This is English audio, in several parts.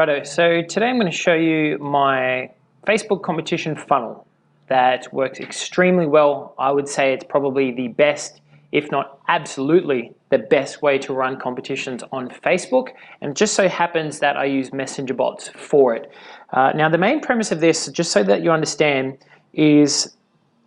Righto, so today I'm going to show you my Facebook competition funnel that works extremely well. I would say it's probably the best, if not absolutely the best way to run competitions on Facebook, and it just so happens that I use messenger bots for it. Now the main premise of this, just so that you understand, is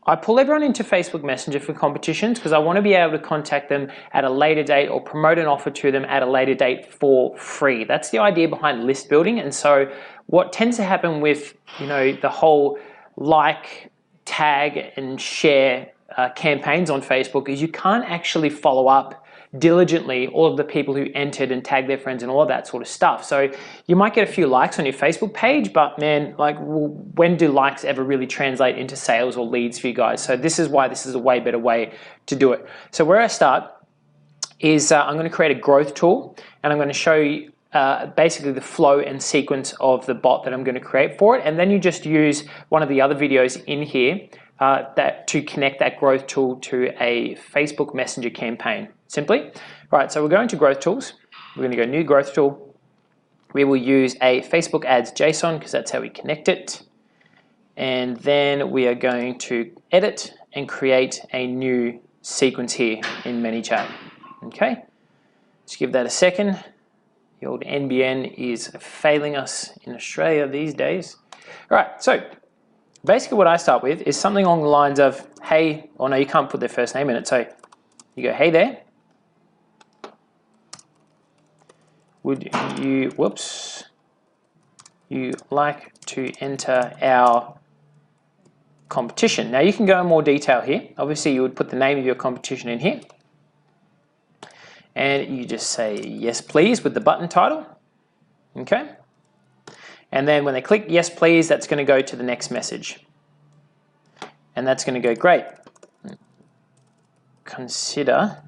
I pull everyone into Facebook Messenger for competitions because I want to be able to contact them at a later date or promote an offer to them at a later date for free. That's the idea behind list building. And so what tends to happen with, the whole like, tag and share campaigns on Facebook is you can't actually follow up diligently all of the people who entered and tagged their friends and all of that sort of stuff. So you might get a few likes on your Facebook page, but man, like, when do likes ever really translate into sales or leads for you guys? So this is why this is a way better way to do it. So where I start is I'm going to create a growth tool, and I'm going to show you basically the flow and sequence of the bot that I'm going to create for it. And then you just use one of the other videos in here to connect that growth tool to a Facebook Messenger campaign, simply. Right, so we're going to growth tools. We're going to go new growth tool. We will use a Facebook ads JSON because that's how we connect it. And then we are going to edit and create a new sequence here in Manychat. Okay, just give that a second. The old NBN is failing us in Australia these days. All right, so basically what I start with is something along the lines of, hey, oh no, you can't put their first name in it. So you go, hey there. Would you, you like to enter our competition? Now you can go in more detail here. Obviously you would put the name of your competition in here. And you just say yes please with the button title. Okay. And then when they click yes please, that's going to go to the next message. And that's going to go, great. Consider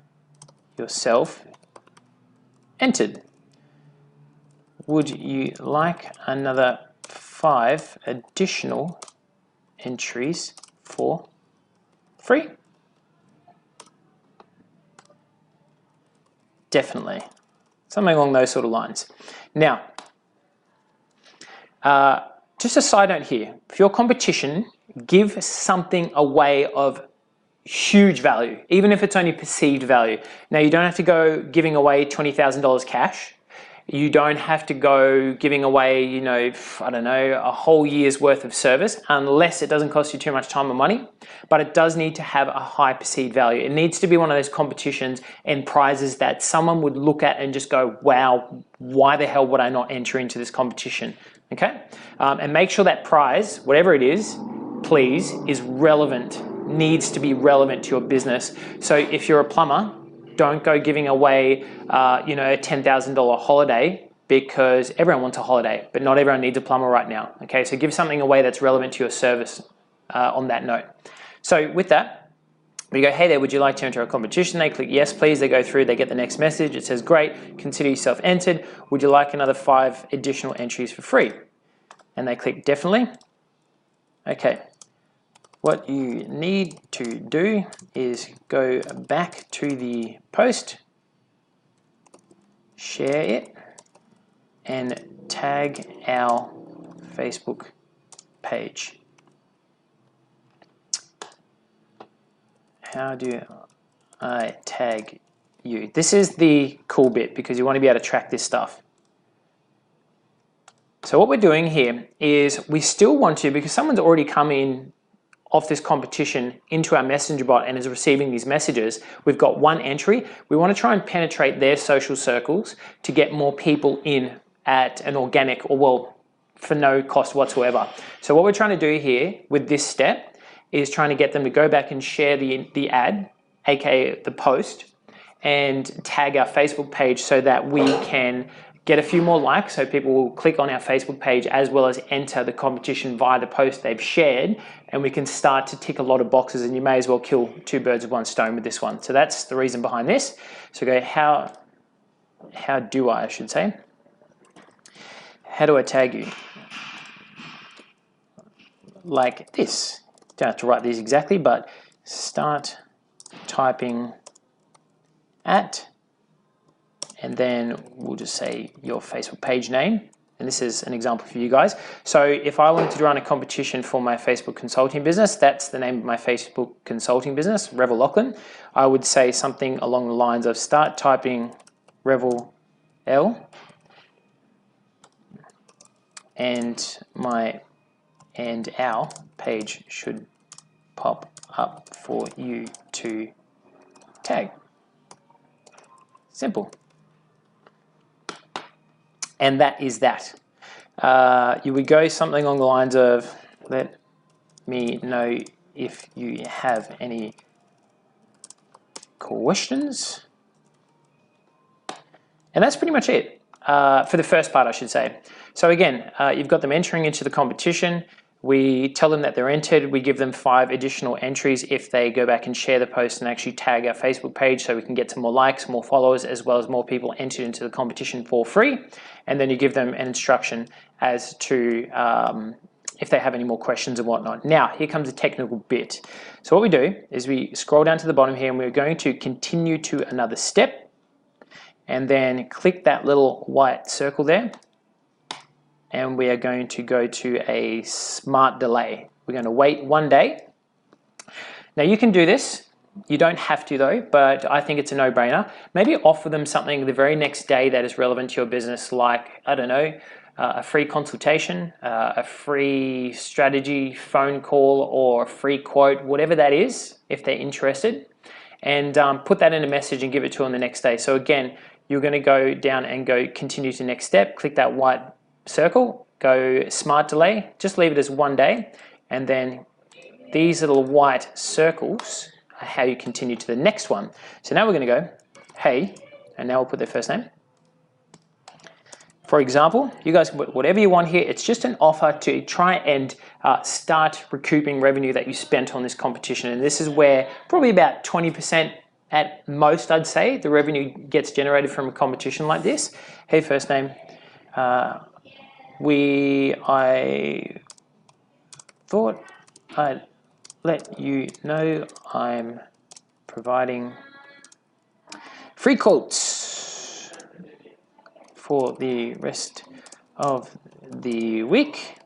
yourself entered. Would you like another 5 additional entries for free? Definitely. Something along those sort of lines. Now, just a side note here. For your competition, give something away of huge value, even if it's only perceived value. Now, you don't have to go giving away $20,000 cash. You don't have to go giving away, I don't know, a whole year's worth of service, unless it doesn't cost you too much time or money, but it does need to have a high perceived value. It needs to be one of those competitions and prizes that someone would look at and just go, wow, why the hell would I not enter into this competition? Okay? And make sure that prize, whatever it is, please, is relevant, needs to be relevant to your business. So if you're a plumber, don't go giving away, a $10,000 holiday, because everyone wants a holiday, but not everyone needs a plumber right now. Okay, so give something away that's relevant to your service on that note. So with that, we go, hey there, would you like to enter a competition? They click yes, please. They go through, they get the next message. It says, great, consider yourself entered. Would you like another 5 additional entries for free? And they click definitely. Okay. What you need to do is go back to the post, share it, and tag our Facebook page. How do I tag you? This is the cool bit because you want to be able to track this stuff. So what we're doing here is we still want to, because someone's already come in off this competition into our messenger bot and is receiving these messages, we've got 1 entry. We want to try and penetrate their social circles to get more people in at an organic, or well, for no cost whatsoever. So what we're trying to do here with this step is trying to get them to go back and share the ad, aka the post, and tag our Facebook page so that we can get a few more likes, so people will click on our Facebook page as well as enter the competition via the post they've shared, and we can start to tick a lot of boxes, and you may as well kill 2 birds with 1 stone with this one. So that's the reason behind this. So go, how do I should say. How do I tag you? Like this. Don't have to write these exactly, but start typing at, and then we'll just say your Facebook page name, and this is an example for you guys. So if I wanted to run a competition for my Facebook consulting business, that's the name of my Facebook consulting business, Revel Lachlan, I would say something along the lines of start typing Revel L and our page should pop up for you to tag. Simple. And that is that. You would go something along the lines of, let me know if you have any questions. And that's pretty much it for the first part, I should say. So again, you've got them entering into the competition. We tell them that they're entered. We give them 5 additional entries if they go back and share the post and actually tag our Facebook page, so we can get some more likes, more followers, as well as more people entered into the competition for free. And then you give them an instruction as to if they have any more questions and whatnot. Now, here comes the technical bit. So what we do is we scroll down to the bottom here, and we're going to continue to another step, and then click that little white circle there. And we are going to go to a smart delay. We're going to wait 1 day. Now you can do this. You don't have to though, but I think it's a no-brainer. Maybe offer them something the very next day that is relevant to your business, like, I don't know, a free consultation, a free strategy phone call, or a free quote, whatever that is, if they're interested. And put that in a message and give it to them the next day. So again, you're going to go down and go continue to next step, click that white circle, go smart delay, just leave it as 1 day, and then these little white circles are how you continue to the next one. So now we're going to go, hey, and now we'll put their first name. For example, you guys, whatever you want here, it's just an offer to try and start recouping revenue that you spent on this competition. And this is where probably about 20% at most, I'd say, the revenue gets generated from a competition like this. Hey, first name. I thought I'd let you know I'm providing free quotes for the rest of the week.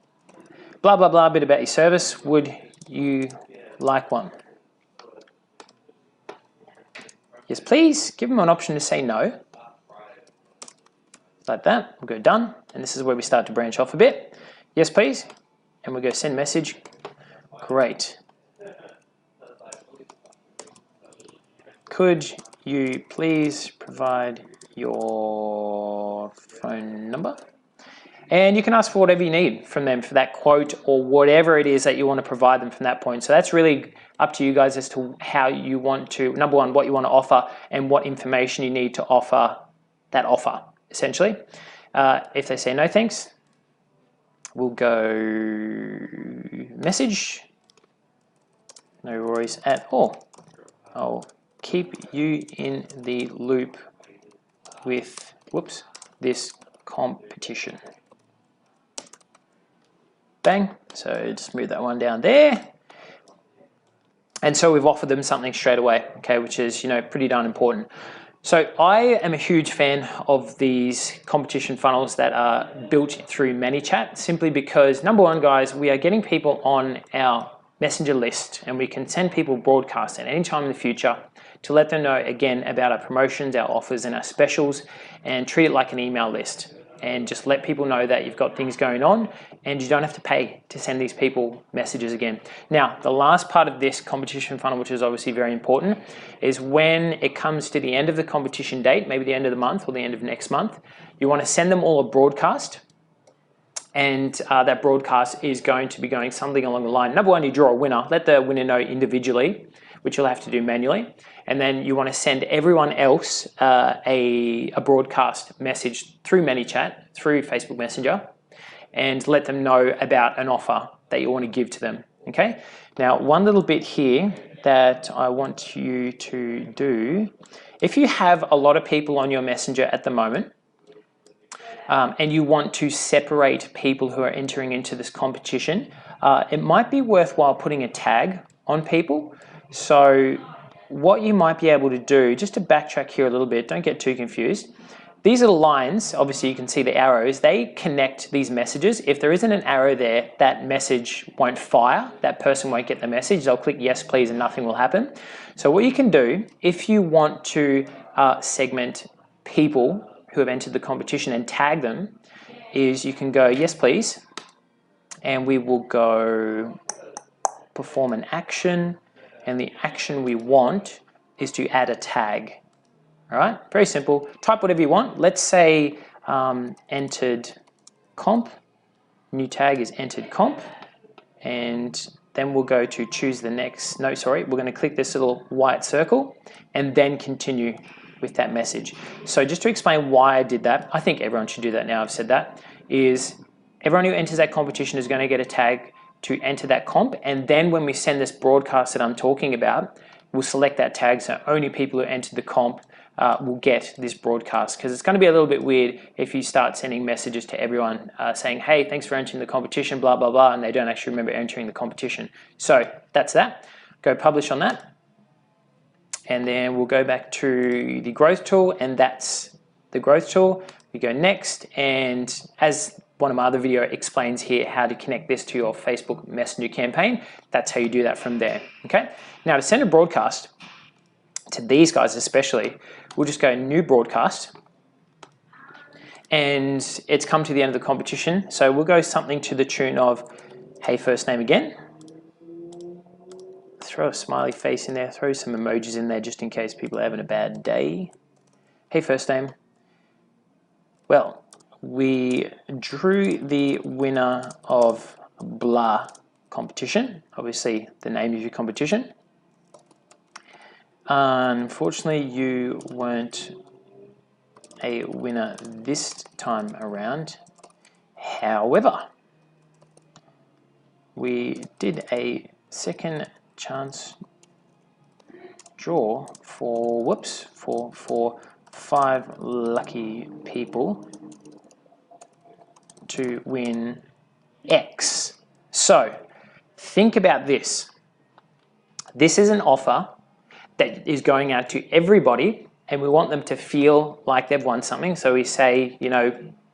Blah, blah, blah, a bit about your service. Would you like one? Yes, please. Give them an option to say no. Like that, we'll go done, and this is where we start to branch off a bit. Yes, please, and we'll go send message. Great. Could you please provide your phone number? And you can ask for whatever you need from them for that quote or whatever it is that you want to provide them from that point. So that's really up to you guys as to how you want to, number one, what you want to offer and what information you need to offer that offer. Essentially, if they say no thanks, we'll go message, no worries at all. I'll keep you in the loop with, this competition. Bang, so just move that one down there. And so we've offered them something straight away, okay, which is, pretty darn important. So I am a huge fan of these competition funnels that are built through Manychat, simply because, number one, guys, we are getting people on our messenger list, and we can send people broadcasts at any time in the future to let them know, again, about our promotions, our offers, and our specials, and treat it like an email list. And just let people know that you've got things going on and you don't have to pay to send these people messages again. Now, the last part of this competition funnel, which is obviously very important, is when it comes to the end of the competition date, maybe the end of the month or the end of next month, you want to send them all a broadcast. And that broadcast is going to be going something along the line. Number one, you draw a winner. Let the winner know individually, which you'll have to do manually. And then you want to send everyone else a broadcast message through Manychat, through Facebook Messenger, and let them know about an offer that you want to give to them, okay? Now, one little bit here that I want you to do, if you have a lot of people on your Messenger at the moment, and you want to separate people who are entering into this competition, it might be worthwhile putting a tag on people. So what you might be able to do, just to backtrack here a little bit, don't get too confused, these little lines, obviously you can see the arrows, they connect these messages. If there isn't an arrow there, that message won't fire, that person won't get the message. They'll click yes please and nothing will happen. So what you can do, if you want to segment people who have entered the competition and tag them, is you can go yes please, and we will go perform an action, and the action we want is to add a tag. All right, very simple. Type whatever you want. Let's say entered comp. New tag is entered comp. And then we'll go to choose the next. No, sorry, we're going to click this little white circle and then continue with that message. So just to explain why I did that, I think everyone should do that now I've said that, is everyone who enters that competition is going to get a tag to enter that comp. And then when we send this broadcast that I'm talking about, we'll select that tag, so only people who entered the comp will get this broadcast, because it's going to be a little bit weird if you start sending messages to everyone saying, hey, thanks for entering the competition, blah, blah, blah, and they don't actually remember entering the competition. So that's that. Go publish on that. And then we'll go back to the growth tool, and that's the growth tool. We go next, and as one of my other video explains here how to connect this to your Facebook Messenger campaign, that's how you do that from there, okay? Now to send a broadcast to these guys especially, we'll just go new broadcast, and it's come to the end of the competition. So we'll go something to the tune of, hey, first name again. Throw a smiley face in there, throw some emojis in there just in case people are having a bad day. Hey, first name. Well, we drew the winner of blah competition, obviously the name of your competition. Unfortunately, you weren't a winner this time around. However, we did a second chance draw for 5 lucky people to win X. So think about this. This is an offer that is going out to everybody, and we want them to feel like they've won something. So we say, you know,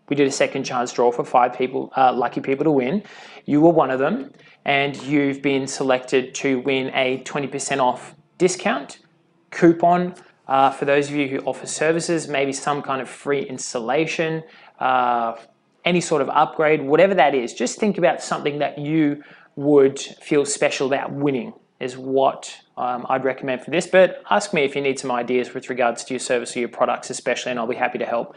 we did a second chance draw for 5 people, lucky people to win. You were one of them, and you've been selected to win a 20% off discount coupon. For those of you who offer services, maybe some kind of free installation, any sort of upgrade, whatever that is, just think about something that you would feel special about winning is what I'd recommend for this. But ask me if you need some ideas with regards to your service or your products especially, and I'll be happy to help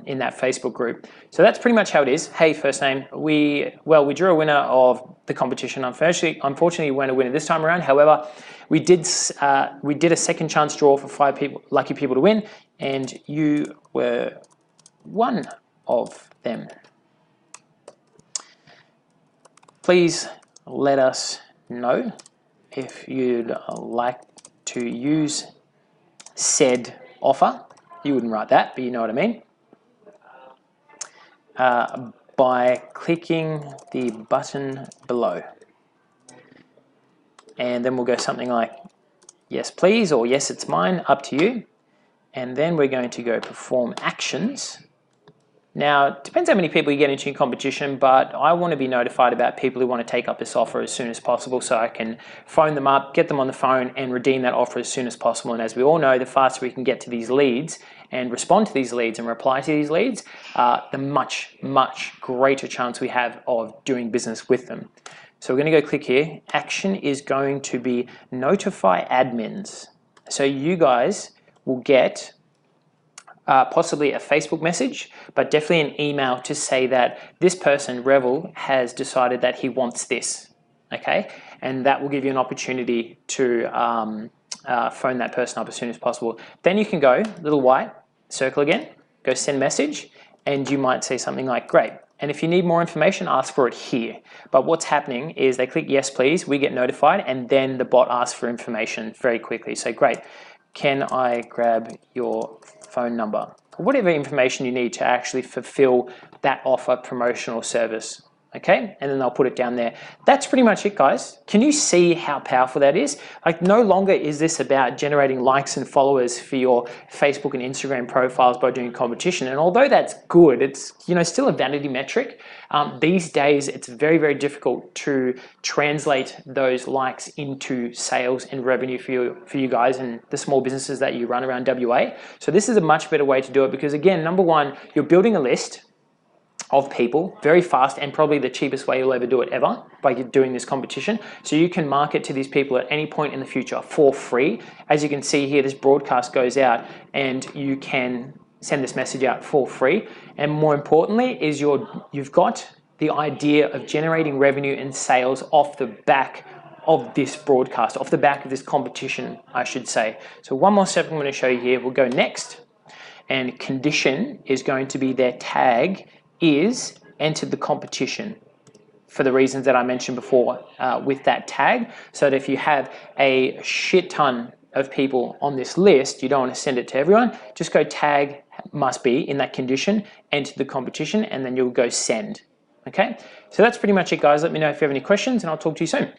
in that Facebook group. So that's pretty much how it is. Hey, first name, we drew a winner of the competition. Unfortunately, we weren't a winner this time around. However, we did a second chance draw for 5 lucky people to win, and you were one of them. Please let us know if you'd like to use said offer. You wouldn't write that, but you know what I mean. By clicking the button below. And then we'll go something like, yes please, or yes it's mine, up to you. And then we're going to go perform actions. Now, it depends how many people you get into your competition, but I want to be notified about people who want to take up this offer as soon as possible, so I can phone them up, get them on the phone, and redeem that offer as soon as possible. And as we all know, the faster we can get to these leads and respond to these leads and reply to these leads, the much, much greater chance we have of doing business with them. So we're going to go click here. Action is going to be notify admins. So you guys will get possibly a Facebook message, but definitely an email to say that this person, Revel, has decided that he wants this, okay? And that will give you an opportunity to phone that person up as soon as possible. Then you can go, little white circle again, go send message, and you might say something like, great. And if you need more information, ask for it here. But what's happening is they click yes please, we get notified, and then the bot asks for information very quickly. So great, can I grab your phone number? Whatever information you need to actually fulfill that offer, promotional service, Okay, and then they'll put it down there. That's pretty much it, guys. Can you see how powerful that is? Like, no longer is this about generating likes and followers for your Facebook and Instagram profiles by doing competition. And although that's good, it's still a vanity metric. These days, it's very, very difficult to translate those likes into sales and revenue for you guys and the small businesses that you run around WA. So this is a much better way to do it because, again, number one, you're building a list of people very fast and probably the cheapest way you'll ever do it ever by doing this competition. So you can market to these people at any point in the future for free. As you can see here, this broadcast goes out and you can send this message out for free. And more importantly is you've got the idea of generating revenue and sales off the back of this broadcast, off the back of this competition, I should say. So one more step I'm going to show you here. We'll go next, and condition is going to be their tag is entered the competition for the reasons that I mentioned before with that tag. So that if you have a shit ton of people on this list, you don't want to send it to everyone, just go tag must be in that condition, enter the competition, and then you'll go send. Okay, so that's pretty much it, guys. Let me know if you have any questions and I'll talk to you soon.